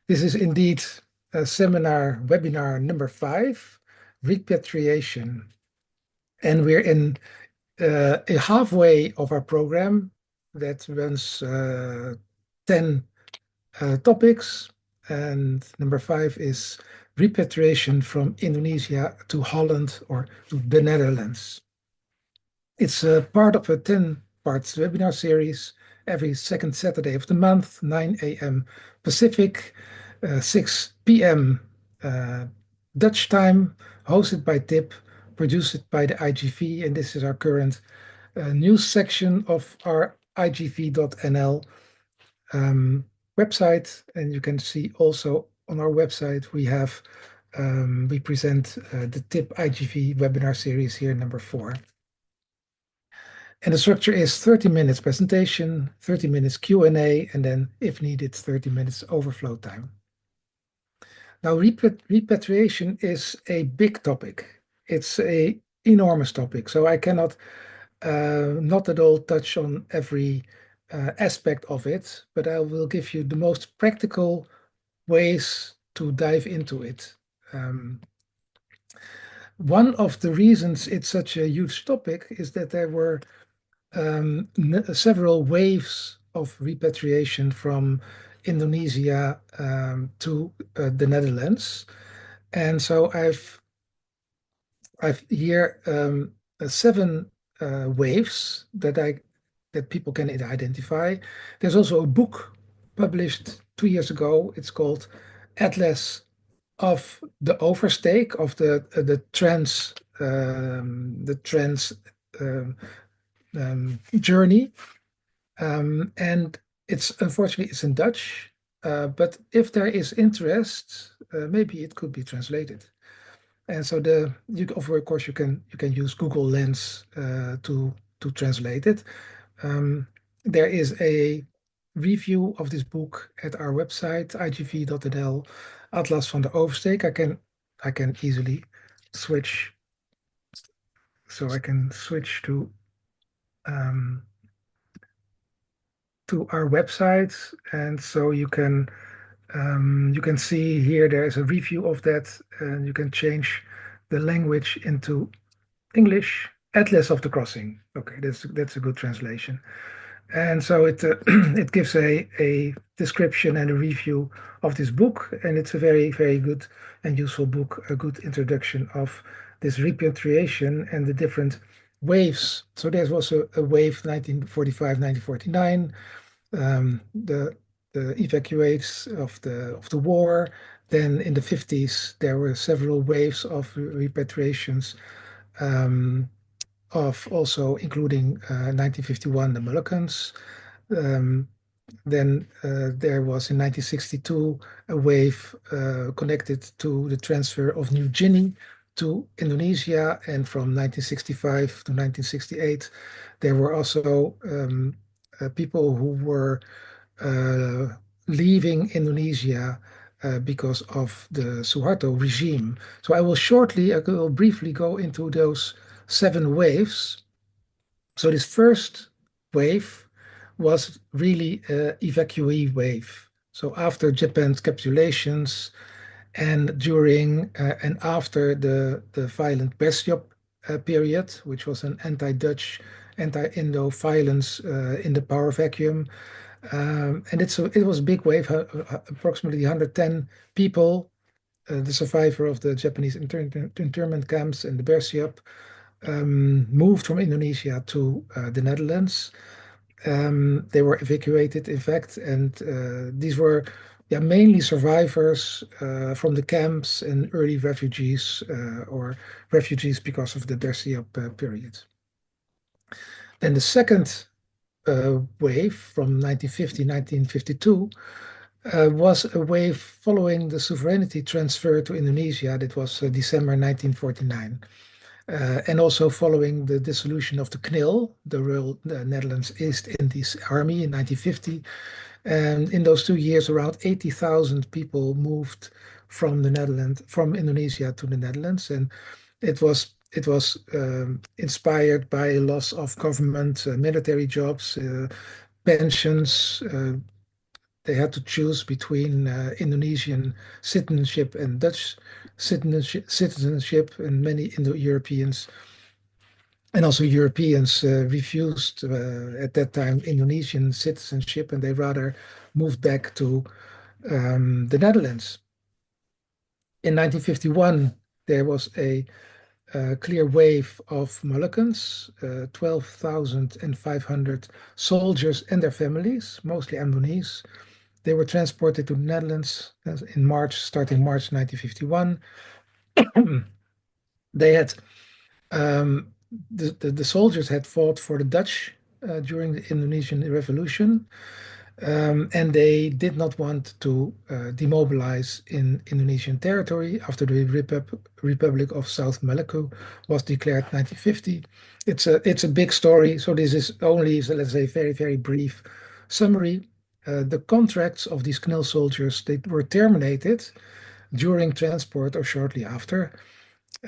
This is indeed a webinar number 5, Repatriation. And we're in halfway of our program that runs 10 topics. And number 5 is Repatriation from Indonesia to Holland or to the Netherlands. It's a part of a 10-part webinar series every second Saturday of the month, 9 a.m. Pacific, 6 p.m. Dutch time, hosted by Tip, produced by the IGV, and this is our current news section of our igv.nl website. And you can see also on our website we present the Tip IGV webinar series here, number 4. And the structure is 30 minutes presentation, 30 minutes Q&A, and then, if needed, 30 minutes overflow time. Now, repatriation is a big topic. It's an enormous topic, so I cannot not at all touch on every aspect of it, but I will give you the most practical ways to dive into it. One of the reasons it's such a huge topic is that there were several waves of repatriation from Indonesia to the Netherlands. And so I've here 7 waves that people can identify. There's also a book published 2 years ago. It's called Atlas of the Overstake of the trans journey, and unfortunately it's in Dutch, but if there is interest, maybe it could be translated. And so of course you can use Google Lens to translate it. There is a review of this book at our website, igv.nl, Atlas van de Oversteek. I can easily switch, so I can switch to our website, and so you can see here there is a review of that, and you can change the language into English. Atlas of the Crossing. Okay, that's a good translation. And so it it gives a description and a review of this book, and it's a very, very good and useful book, a good introduction of this repatriation and the different waves. So there was a wave 1945, 1949, the evacuees of the war. Then in the 50s there were several waves of repatriations, of also including 1951 the Moluccans. Then there was in 1962 a wave connected to the transfer of New Guinea to Indonesia, and from 1965 to 1968 there were also people who were leaving Indonesia because of the Suharto regime. So I will briefly go into those 7 waves. So this first wave was really an evacuee wave. So after Japan's capitulations and during and after the violent Bersiap period, which was an anti-Dutch, anti-Indo violence in the power vacuum. And it was a big wave, approximately 110 people, the survivor of the Japanese internment camps and the Bersiap, moved from Indonesia to the Netherlands. They were evacuated, in fact, and these were mainly survivors from the camps and early refugees, or refugees because of the Bersiap period. Then the second wave from 1950-1952 was a wave following the sovereignty transfer to Indonesia. That was December 1949. And also following the dissolution of the CNIL, the Royal Netherlands East Indies Army, in 1950. And in those 2 years, around 80,000 people moved from Indonesia to the Netherlands. And it was inspired by a loss of government, military jobs, pensions, they had to choose between Indonesian citizenship and Dutch citizenship, and many Indo-Europeans and also Europeans refused at that time Indonesian citizenship, and they rather moved back to the Netherlands. In 1951, there was a clear wave of Moluccans, 12,500 soldiers and their families, mostly Ambonese. They were transported to the Netherlands starting March 1951. They had the soldiers had fought for the Dutch during the Indonesian Revolution, and they did not want to demobilize in Indonesian territory after the Republic of South Maluku was declared 1950. It's a big story, so this is only, so let's say, very, very brief summary. The contracts of these KNIL soldiers, they were terminated during transport or shortly after.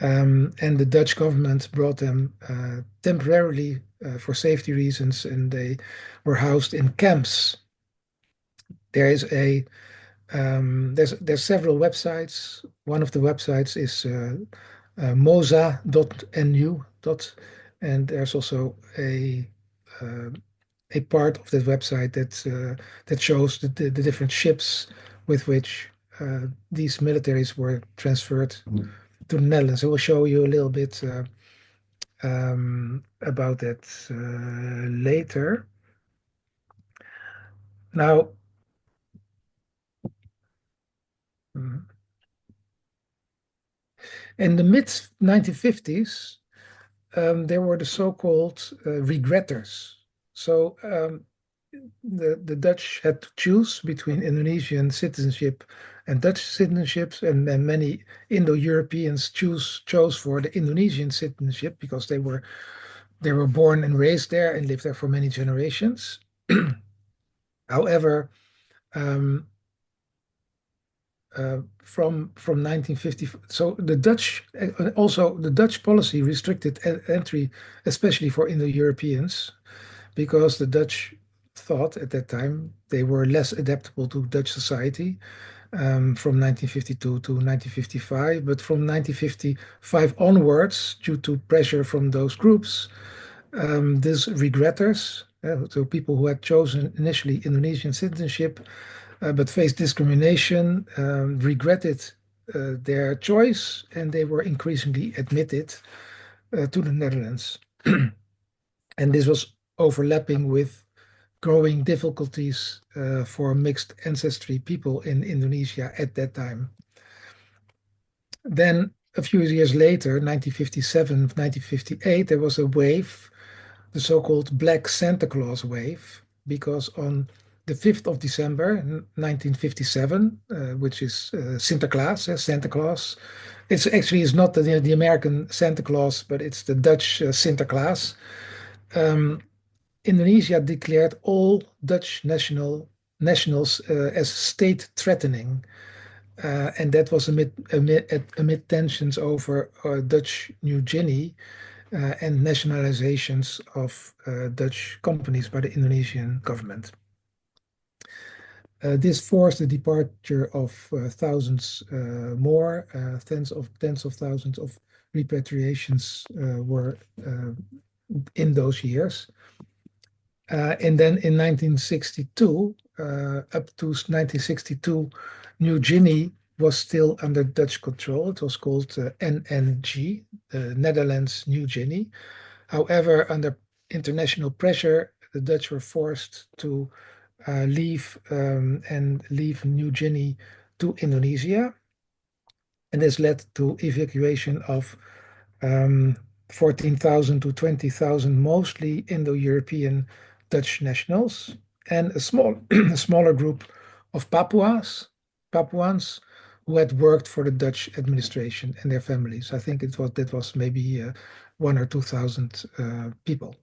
And the Dutch government brought them temporarily for safety reasons, and they were housed in camps. There's several websites. One of the websites is moza.nu. And there's also uh, a part of that website that shows the different ships with which these militaries were transferred to the Netherlands. I will show you a little bit about that later. Now, in the mid 1950s, there were the so-called regretters. So the Dutch had to choose between Indonesian citizenship and Dutch citizenships, and many Indo-Europeans chose for the Indonesian citizenship because they were born and raised there and lived there for many generations. However, from 1950, so the Dutch policy restricted entry, especially for Indo-Europeans, because the Dutch thought at that time they were less adaptable to Dutch society. From 1952 to 1955, but from 1955 onwards, due to pressure from those groups, these regretters, so people who had chosen initially Indonesian citizenship but faced discrimination, regretted their choice, and they were increasingly admitted to the Netherlands. And this was overlapping with growing difficulties for mixed ancestry people in Indonesia at that time. Then a few years later, 1957, 1958, there was a wave, the so-called Black Santa Claus wave, because on the 5th of December, 1957, which is Sinterklaas, Santa Claus. It's not the American Santa Claus, but it's the Dutch Sinterklaas. Indonesia declared all Dutch nationals as state threatening. And that was amid tensions over Dutch New Guinea and nationalizations of Dutch companies by the Indonesian government. This forced the departure of thousands more, tens of thousands of repatriations were in those years. And then in 1962, up to 1962, New Guinea was still under Dutch control. It was called NNG, Netherlands New Guinea. However, under international pressure, the Dutch were forced to leave New Guinea to Indonesia. And this led to evacuation of 14,000 to 20,000, mostly Indo-European Dutch nationals, and a smaller group of Papuans who had worked for the Dutch administration and their families. I think that was maybe 1 or 2,000 people.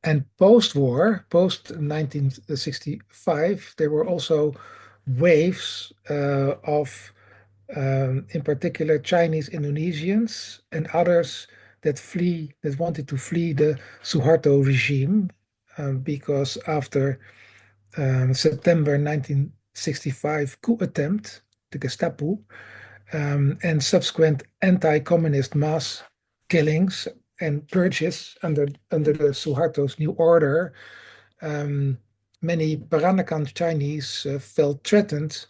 And post-war, post 1965, there were also waves of, in particular, Chinese Indonesians and others that wanted to flee the Suharto regime, because after September 1965 coup attempt, the Gestapo, and subsequent anti-communist mass killings and purges under the Suharto's new order. Many Peranakan Chinese felt threatened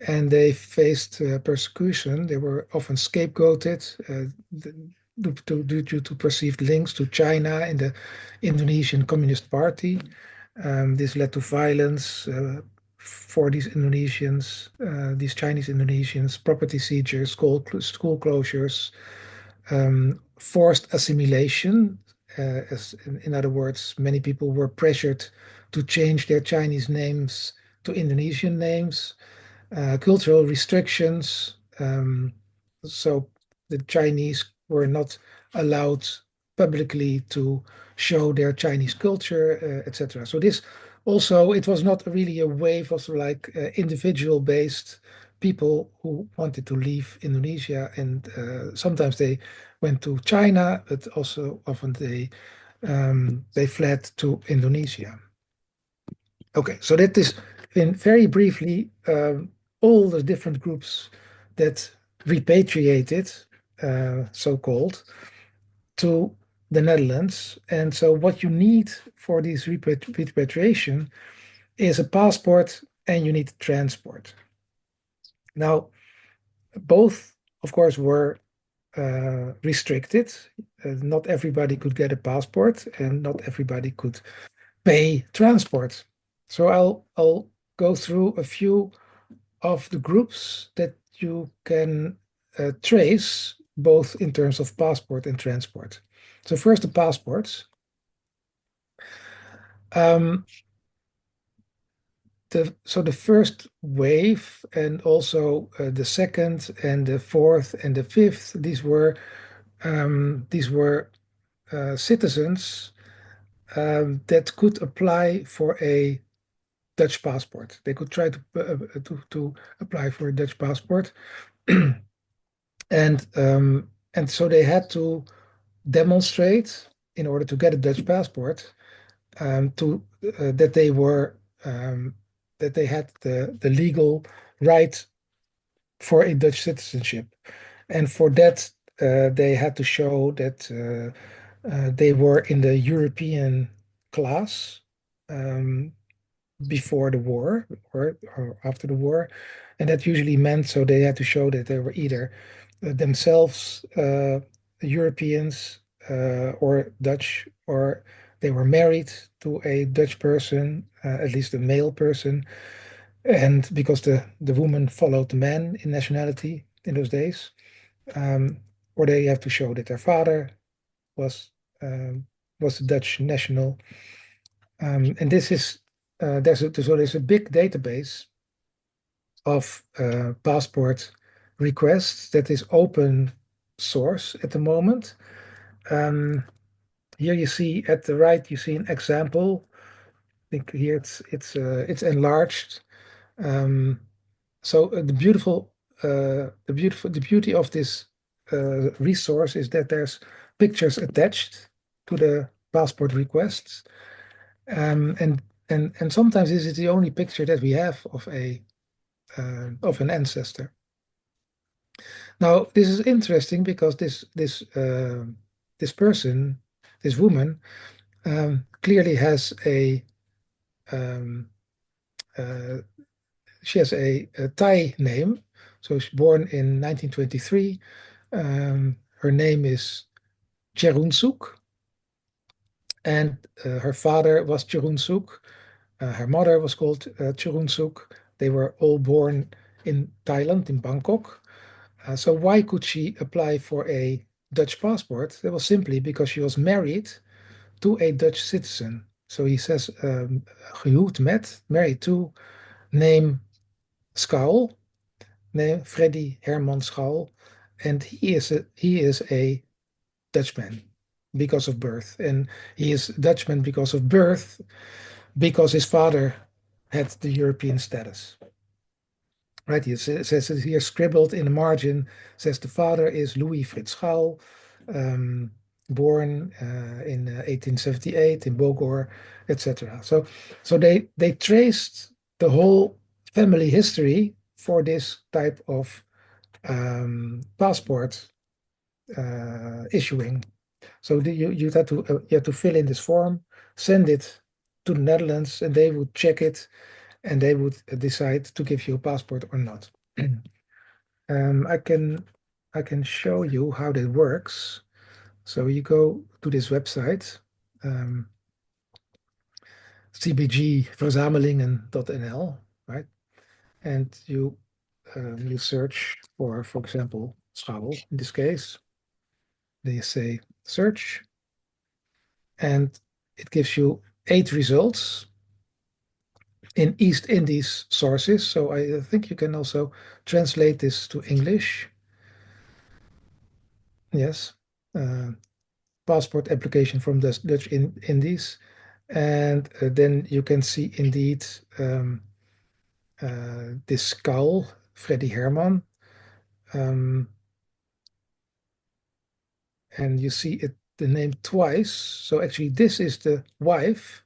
and they faced persecution. They were often scapegoated due to perceived links to China and the Indonesian Communist Party. This led to violence for these Indonesians, these Chinese Indonesians, property seizures, school closures, forced assimilation. In other words, many people were pressured to change their Chinese names to Indonesian names, cultural restrictions. So the Chinese were not allowed publicly to show their Chinese culture, etc. So this also, it was not really a wave of like individual based people who wanted to leave Indonesia, and sometimes they went to China, but also often they fled to Indonesia. Okay, so that is in very briefly all the different groups that repatriated, so-called, to the Netherlands. And so what you need for this repatriation is a passport and you need transport. Now, both, of course, were restricted. Not everybody could get a passport and not everybody could pay transport. So I'll go through a few of the groups that you can trace both in terms of passport and transport. So first the passports. So the first wave and also the second and the fourth and the fifth, these were citizens that could apply for a Dutch passport. They could try to apply for a Dutch passport, and so they had to demonstrate in order to get a Dutch passport to that they were that they had the legal right for a Dutch citizenship, and for that they had to show that they were in the European class. Before the war or after the war. And that usually meant so they had to show that they were either themselves Europeans or Dutch, or they were married to a Dutch person, at least a male person. And because the woman followed the man in nationality in those days, um, or they have to show that their father was was a Dutch national. And this is there's a big database of passport requests that is open source at the moment. Um, Here you see at the right, you see an example. I think here it's enlarged. Um, so the beauty of this resource is that there's pictures attached to the passport requests. And sometimes this is the only picture that we have of an ancestor. Now, this is interesting because this person, this woman, clearly has um, uh, she has a Thai name. So she's born in 1923. Her name is Cherunsuk, and her father was Cherunsuk. Her mother was called Cherunsuk. They were all born in Thailand, in Bangkok. So why could she apply for a Dutch passport? That was simply because she was married to a Dutch citizen. So he says, gehuwd met, married to, name Schaal, name Freddy Herman Schaal, and he is a Dutchman because of birth, and he is Dutchman because of birth because his father had the European status. Right, it says here scribbled in the margin, says the father is Louis Frits Schaal, born in 1878 in Bogor, etc. So they traced the whole family history for this type of passport issuing. So you had to fill in this form, send it to the Netherlands, and they would check it, and they would decide to give you a passport or not. Um, I can I can show you how that works. So you go to this website, um, cbgverzamelingen.nl, right? And you search for example, Schabel in this case. Then you say search, and it gives you 8 results in East Indies sources. So I think you can also translate this to English. Yes. Uh, Passport application from the Dutch Indies. And then you can see indeed this skull, Freddy Herman. Um, and you see the name twice. So actually, this is the wife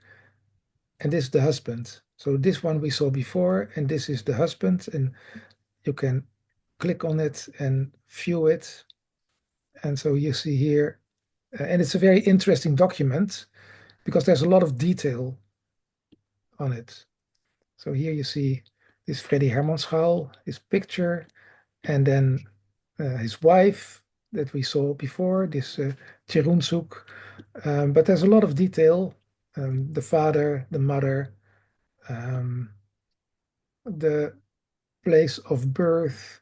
and this is the husband. So this one we saw before, and this is the husband. And you can click on it and view it. And so you see here, and it's a very interesting document because there's a lot of detail on it. So here you see this Freddy Hermanschaal, his picture, and then his wife that we saw before, this Tjeroenshoek. But there's a lot of detail. The father, the mother, um, the place of birth,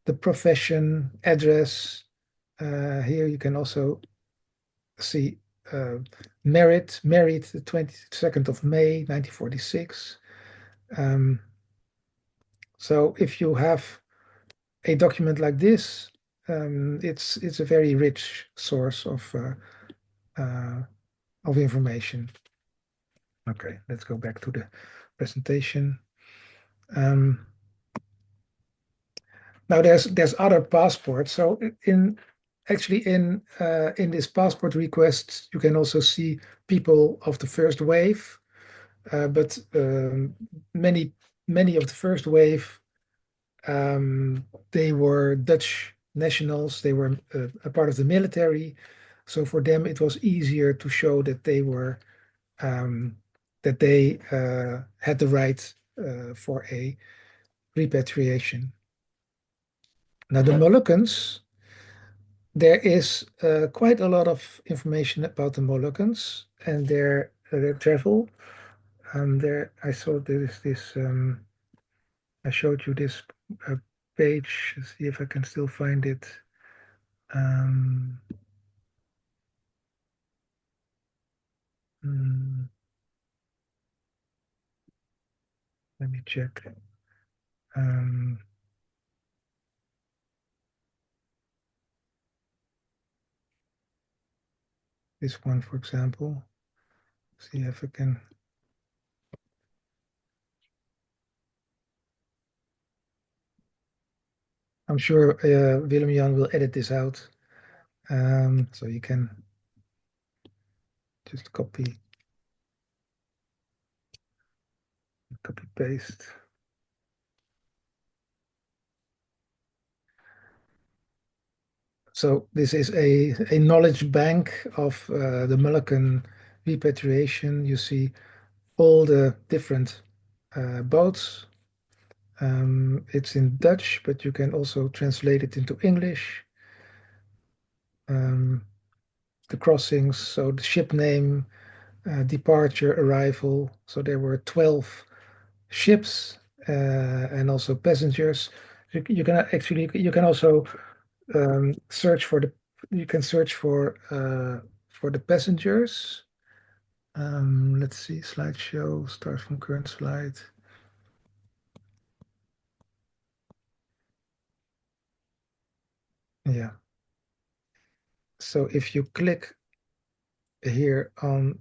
the profession, address. Here you can also see uh, married the 22nd of May, 1946. Um, so if you have a document like this, it's a very rich source uh, of information. Okay, let's go back to the presentation. Um, Now there's other passports. So in this passport request, you can also see people of the first wave, but many many of the first wave they were Dutch nationals. They were a part of the military, so for them it was easier to show that um, they had the right for a repatriation. Now the Moluccans, there is quite a lot of information about the Moluccans and their travel. There I saw there is this. I showed you this page. Let's see if I can still find it. Um, mm, Let me check. Um, this one, for example. See if I can. I'm sure Willem Jan will edit this out, so you can just copy paste. So this is a knowledge bank of the Moluccan repatriation. You see all the different boats. It's in Dutch, but you can also translate it into English. Um, the crossings, so the ship name, departure, arrival. So there were 12 ships and also passengers. You can actually you can also search for the you can search for the passengers. Let's see, slideshow, start from current slide. Yeah. So if you click here on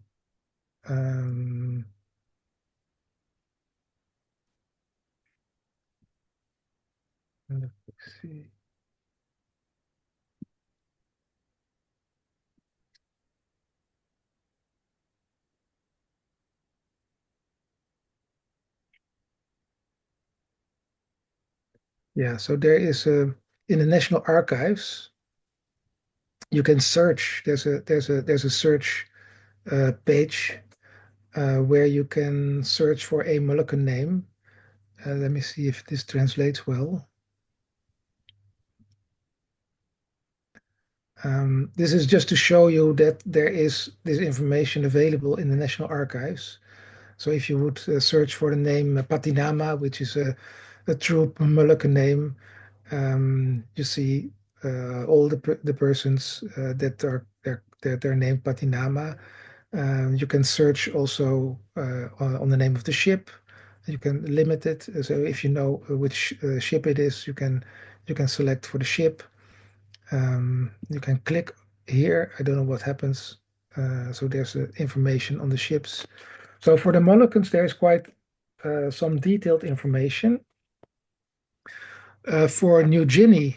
let's see. Yeah, so there is a in the National Archives, you can search. There's a search page where you can search for a Moluccan name. Let me see if this translates well. This is just to show you that there is this information available in the National Archives. So if you would search for the name Patinama, which is a true Moluccan name, you see all the persons that are named Patinama. You can search also on the name of the ship. You can limit it. So if you know which ship it is, you can select for the ship. You can click here. I don't know what happens. So there's information on the ships. So for the Moluccans, there's quite some detailed information. For New Guinea,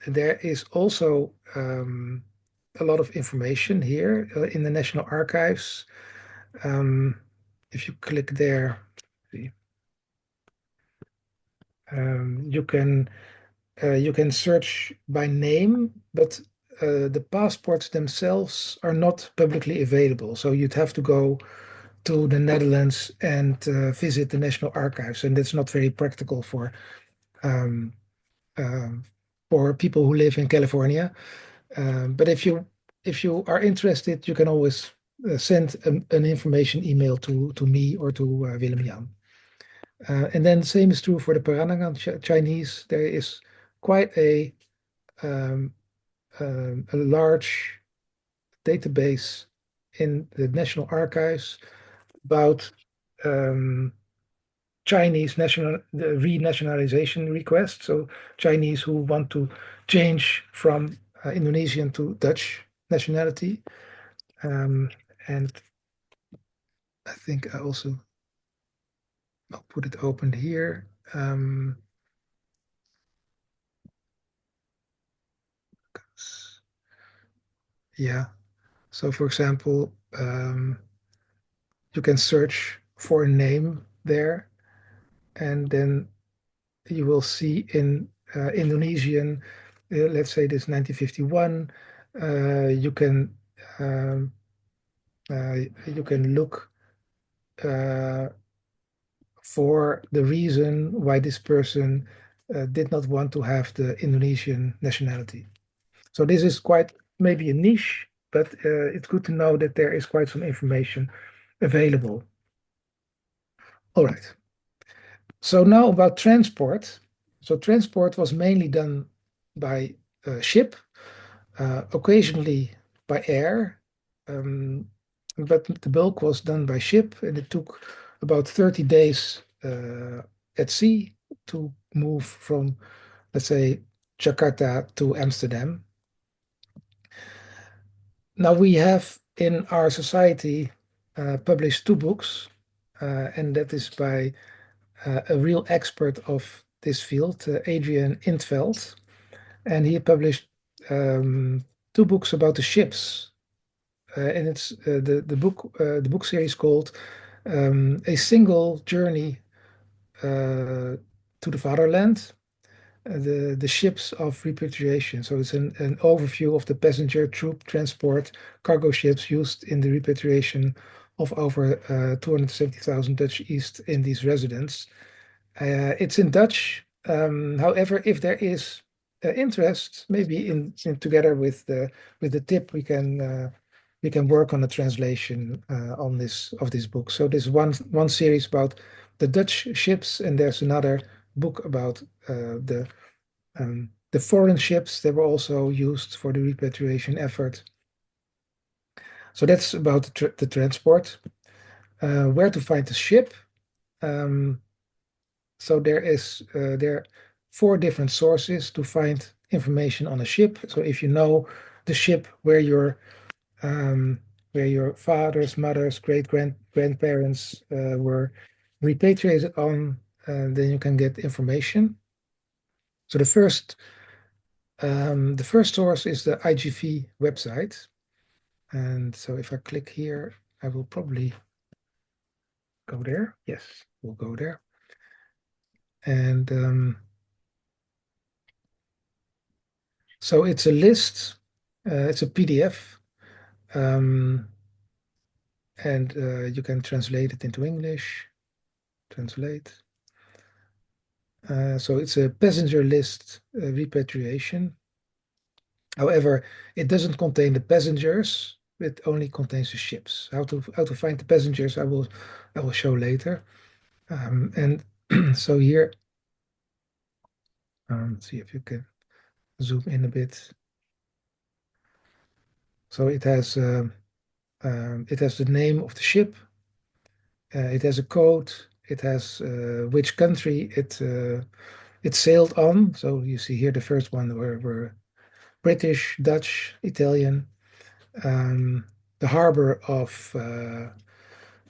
there is also a lot of information here in the National Archives. Um, if you click there, see, you can search by name, but the passports themselves are not publicly available. So you'd have to go to the Netherlands and visit the National Archives, and that's not very practical um, um, for people who live in California. But if you are interested, you can always send an information email to me or to Willem-Jan. And then the same is true for the Peranakan Chinese. There is quite um, a large database in the National Archives about um, Chinese the renationalization requests. So Chinese who want to change from Indonesian to Dutch nationality. Um, and I think I'll put it open here. Yeah. So for example, you can search for a name there, and then you will see in Indonesian, let's say this 1951, you can um, you can look uh, for the reason why this person did not want to have the Indonesian nationality. So this is quite maybe a niche, but it's good to know that there is quite some information available. All right. So now about transport. So transport was mainly done by ship, occasionally by air, um, but the bulk was done by ship, and it took about 30 days at sea to move from, let's say, Jakarta to Amsterdam. Now we have in our society published two books, and that is by a real expert of this field, Adrian Intveld, and he published two books about the ships, and it's the book series called A Single Journey to the Fatherland. The ships of repatriation. So it's an overview of the passenger, troop, transport, cargo ships used in the repatriation of over 270,000 Dutch East Indies residents. It's in Dutch. However, if there is interest, maybe in together with the tip, we can work on a translation on this book. So there's one series about the Dutch ships, and there's another book about the foreign ships that were also used for the repatriation effort. So that's about the transport. Where to find the ship? Um, So there are four different sources to find information on a ship. So if you know the ship where your fathers, mothers, grandparents were repatriated on, then you can get information. So the first source is the IGV website. And so if I click here, I will probably go there. Yes, we'll go there. And So it's a list, it's a PDF, and you can translate it into English. Translate. So it's a passenger list repatriation. However, it doesn't contain the passengers. It only contains the ships. How to find the passengers, I will show later. And so here, let's see if you can zoom in a bit. So it has the name of the ship. It has a code. It has which country it sailed on. So you see here the first one were British, Dutch, Italian. The harbor of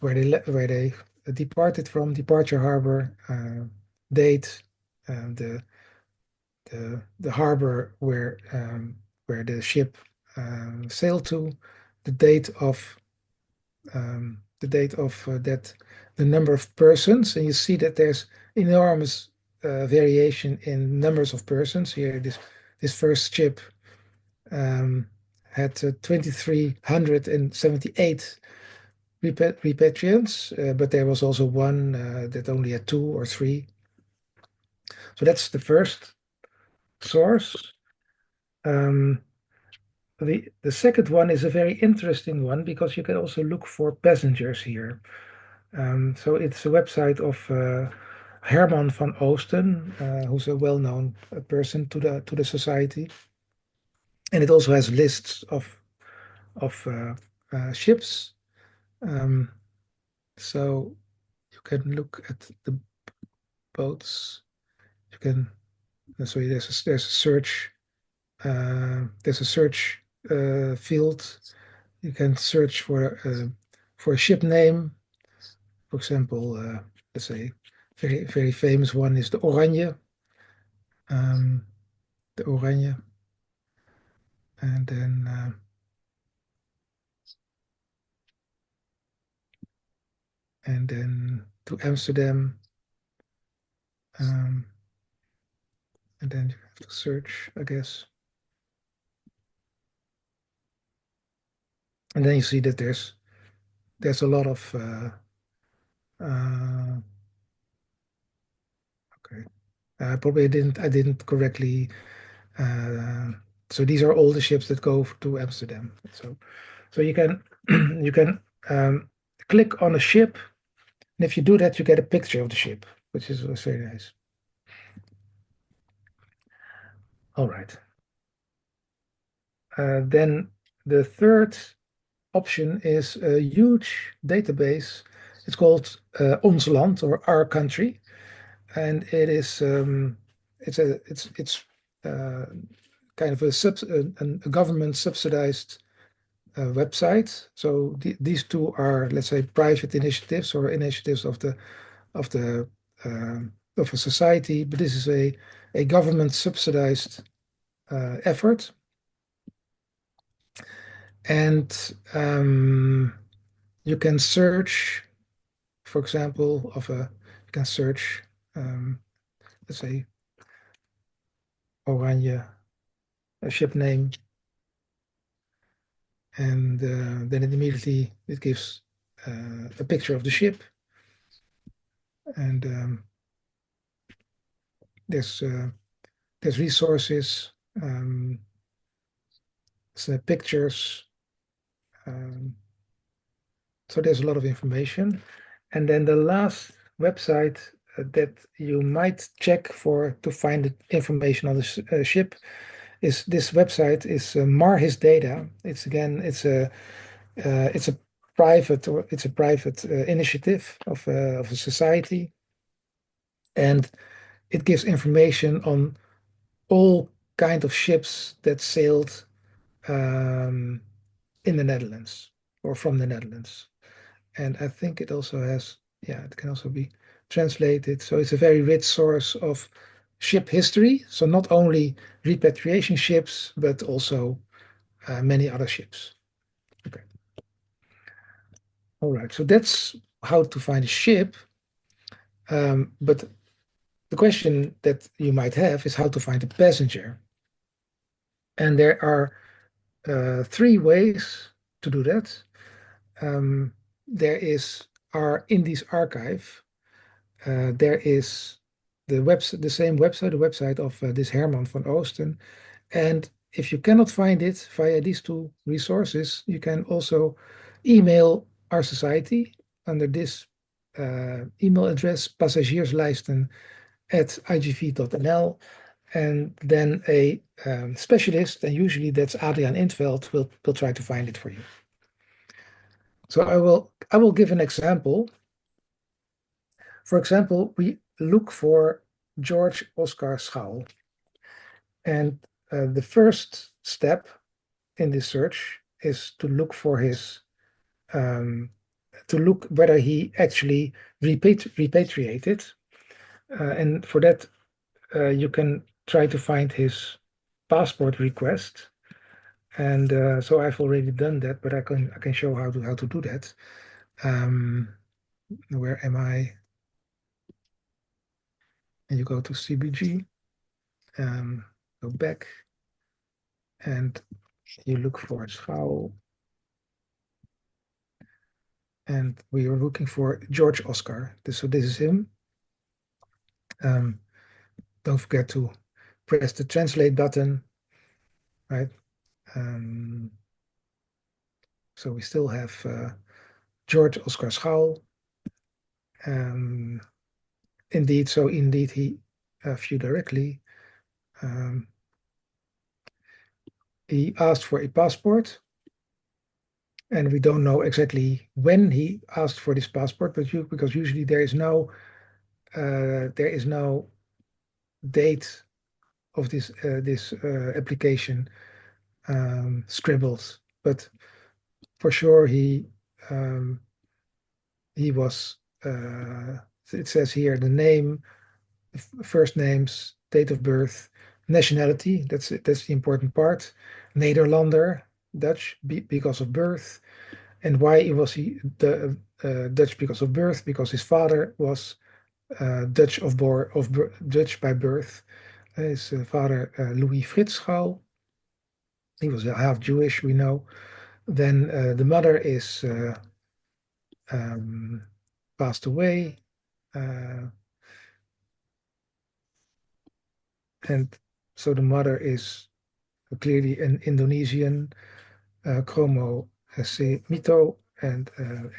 where they departed from, departure harbor, date, the the harbor where the ship sailed to, the date of that, the number of persons, and you see that there's enormous variation in numbers of persons. Here, this first ship had 2,378 repatriants, but there was also one that only had two or three. So that's the first source. Um, the second one is a very interesting one because you can also look for passengers here. So it's a website of Herman van Oosten, who's a well-known person to the society, and it also has lists of ships. Um, so you can look at the boats. You can so there's a search field. You can search for a ship name. For example, let's say very very famous one is the Oranje. Um, the Oranje, and then to Amsterdam, um, and then you have to search, I guess, and then you see that there's a lot of uh, okay. Probably I didn't correctly. Uh, so these are all the ships that go to Amsterdam. So you can you can click on a ship, and if you do that, you get a picture of the ship, which is very nice. All right. Then the third option is a huge database. It's called Ons Land, or Our Country, and it's uh, kind of a government subsidized website. So these two are, let's say, private initiatives or initiatives of the of a society, but this is a government subsidized effort. And you can search, for example, you can search, let's say, Oranje, a ship name, and then it gives a picture of the ship, and there's resources, pictures, um, so there's a lot of information. And then the last website that you might check for to find the information on the ship is this website is Marhis Data. It's a private initiative of a society, and it gives information on all kind of ships that sailed um, in the Netherlands or from the Netherlands. And I think it also has, yeah, it can also be translated. So it's a very rich source of ship history. So not only repatriation ships, but also many other ships. Okay. All right. So that's how to find a ship. But the question that you might have is how to find a passenger. And there are three ways to do that. There is our Indies archive. There is the same website, the website of this Herman van Oosten. And if you cannot find it via these two resources, you can also email our society under this email address, passagierslijsten@igv.nl. And then a specialist, and usually that's Adriaan Intveld, will try to find it for you. So I will give an example. For example, we look for George Oscar Schaal. And the first step in this search is to look for his, to look whether he actually repatriated. And for that, you can try to find his passport request. And so I've already done that, but I can show how to do that. Where am I? And you go to CBG, go back, and you look for Schouw. And we are looking for George Oscar. So this is him. Don't forget to press the translate button, right? So we still have George Oscar Schouw. Indeed, he flew directly. He asked for a passport, and we don't know exactly when he asked for this passport, but because usually there is no date of this application scribbled, but for sure he was. It says here the name, first names, date of birth, nationality. That's the important part. Nederlander, Dutch, because of birth. And why was he the Dutch because of birth? Because his father was Dutch Dutch by birth. His father Louis Frits Schaal. He was half Jewish, we know. Then the mother is passed away, and so the mother is clearly an Indonesian, Chromo Mito, and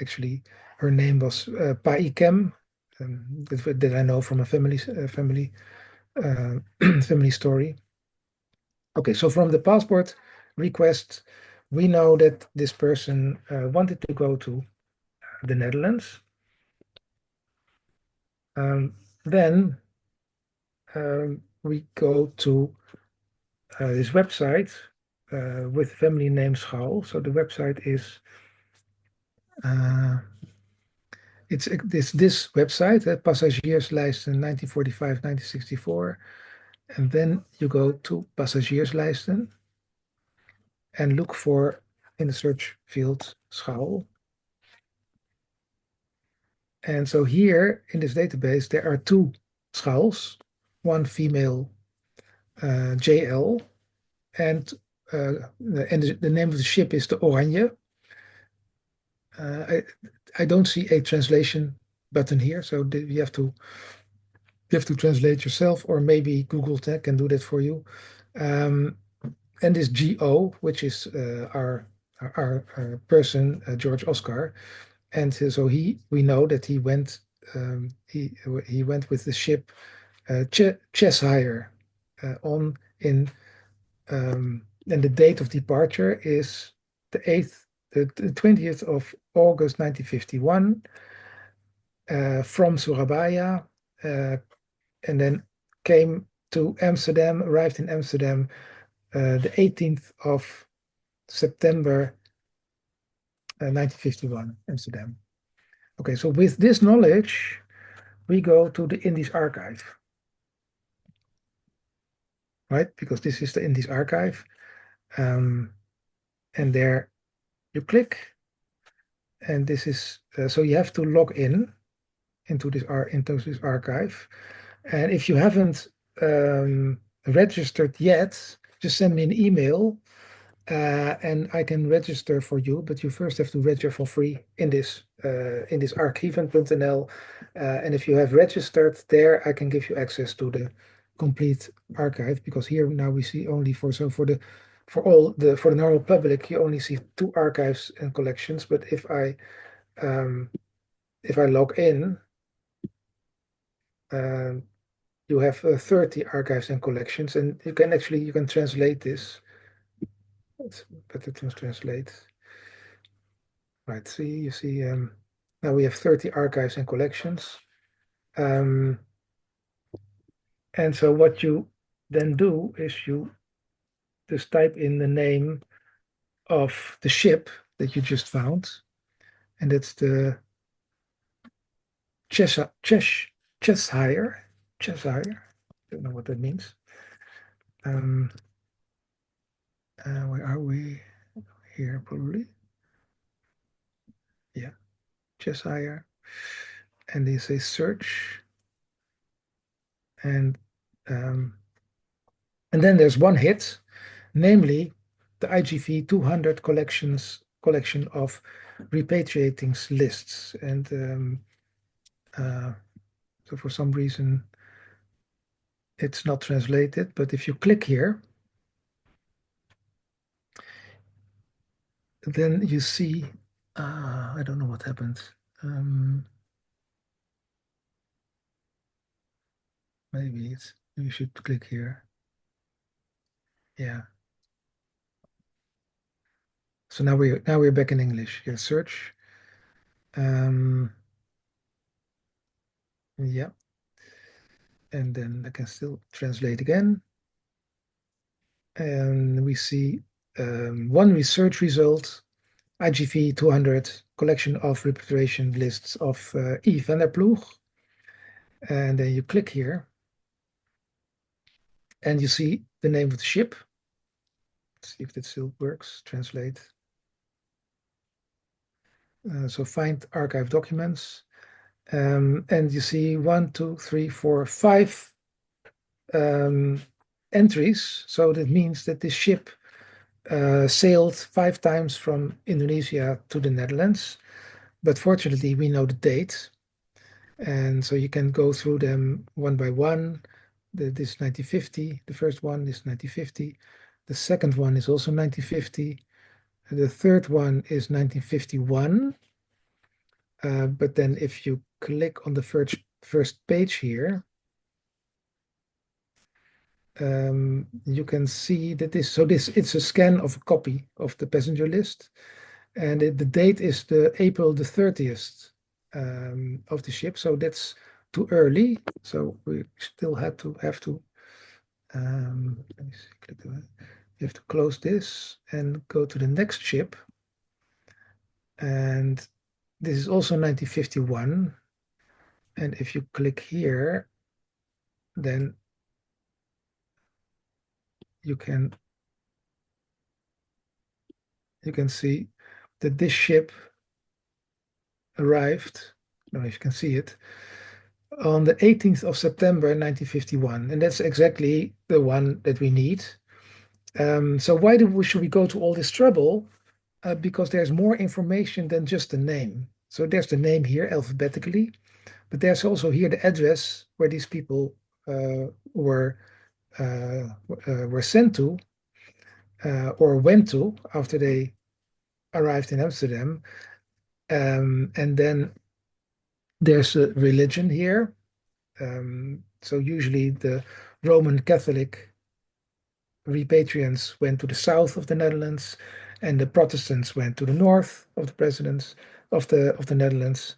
actually her name was Paikem. That I know from a family family story. Okay, so from the passport request, we know that this person wanted to go to the Netherlands. Then we go to this website with family name Schaal. So the website is it's this website, Passagierslijsten 1945-1964, and then you go to Passagierslijsten and look for in the search field Schaal. And so here in this database there are two Schaals, one female JL, and the name of the ship is the Oranje. I don't see a translation button here, so you have to translate yourself, or maybe Google can do that for you. And this GO, which is our person, George Oscar, and so we know that he went he went with the ship Cheshire on in and the date of departure is the 20th of August 1951 from Surabaya, and then came to Amsterdam, arrived in Amsterdam the 18th of September 1951, Amsterdam. Okay, so with this knowledge, we go to the Indies archive, right? Because this is the Indies archive. And there you click, and this is, so you have to log in into this archive. And if you haven't registered yet, just send me an email and I can register for you, but you first have to register for free in this Archieven.nl. And if you have registered there, I can give you access to the complete archive, because here now we see only for the normal public, you only see 2 archives and collections. But if I log in, um, you have 30 archives and collections, and you can translate this. It's better to translate. Right, see, you see, now we have 30 archives and collections. Um, and so what you then do is you just type in the name of the ship that you just found, and that's the Cheshire. Cheshire. Don't know what that means. Um, where are we? Here, probably. Yeah, Cheshire. And they say search, and um, and then there's one hit, namely the IGV 200 collection of repatriating lists. And uh, so for some reason it's not translated, but if you click here, then you see, I don't know what happened. Um, maybe you should click here. Yeah. So now we're back in English. Here, search. Um, yeah. And then I can still translate again. And we see one research result, IGV 200, collection of repatriation lists of E. van der Ploeg. And then you click here and you see the name of the ship. Let's see if that still works. Translate. So find archive documents. And you see 1, 2, 3, 4, 5 entries. So that means that this ship sailed 5 times from Indonesia to the Netherlands. But fortunately, we know the date. And so you can go through them one by one. This is 1950. The first one is 1950. The second one is also 1950. The third one is 1951. But then if you click on the first page here, you can see that it's a scan of a copy of the passenger list. And the date is the April the 30th of the ship. So that's too early. So we still have to let me see, click the, you have to close this and go to the next ship. And this is also 1951. And if you click here, then you can see that this ship arrived. I don't know if you can see it, on the 18th of September 1951, and that's exactly the one that we need. So why should we go to all this trouble? Because there's more information than just the name. So there's the name here alphabetically, but there's also here the address where these people were sent to or went to after they arrived in Amsterdam. And then there's a religion here. So usually the Roman Catholic repatriants went to the south of the Netherlands, and the Protestants went to the north of the presidents of the Netherlands.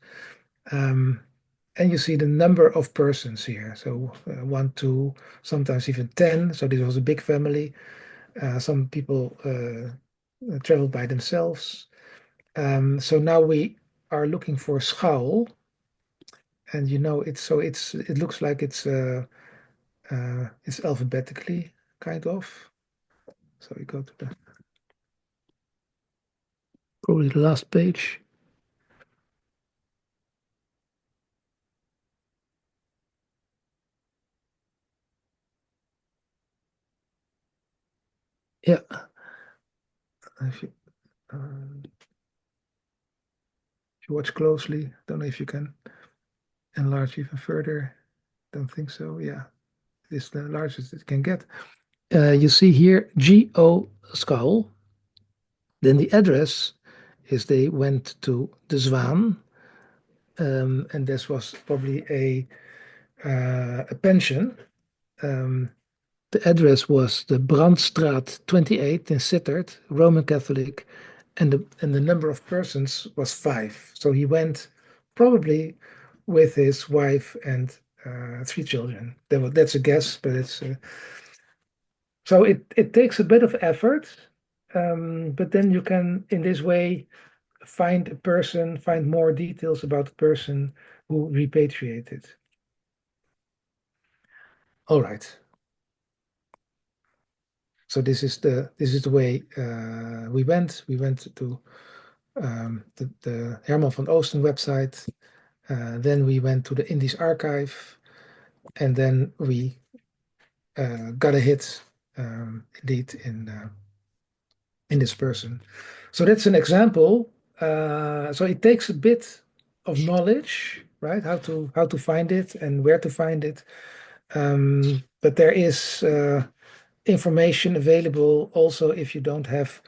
Um, and you see the number of persons here. So 1, 2, sometimes even 10. So this was a big family. Some people traveled by themselves. So now we are looking for schaal, and it looks like it's alphabetically kind of. So we go to the probably the last page. Yeah. If you, um, if you watch closely, don't know if you can enlarge even further. Don't think so. Yeah, this is the largest it can get. You see here GO skull. Then the address is they went to the Zwaan, and this was probably a pension. Um, the address was the Brandstraat 28 in Sittard, Roman Catholic, and the number of persons was 5. So he went probably with his wife and 3 children. That's a guess, but it's so it takes a bit of effort, but then you can in this way find a person, find more details about the person who repatriated. All right. So this is the way we went. We went to the Herman van Oosten website. Then we went to the Indisch archive, and then we got a hit indeed in this person. So that's an example. So it takes a bit of knowledge, right? How to find it and where to find it. But there is information available also if you don't have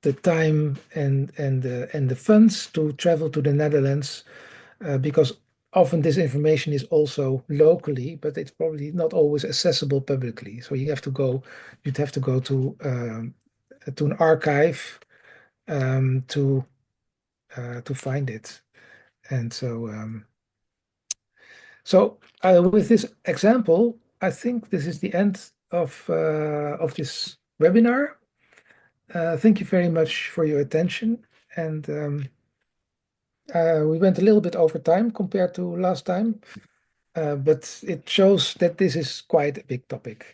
the time and the funds to travel to the Netherlands, because often this information is also locally, but it's probably not always accessible publicly. So you'd have to go to an archive to find it. And so with this example, I think this is the end of this webinar. Thank you very much for your attention. And we went a little bit over time compared to last time, but it shows that this is quite a big topic.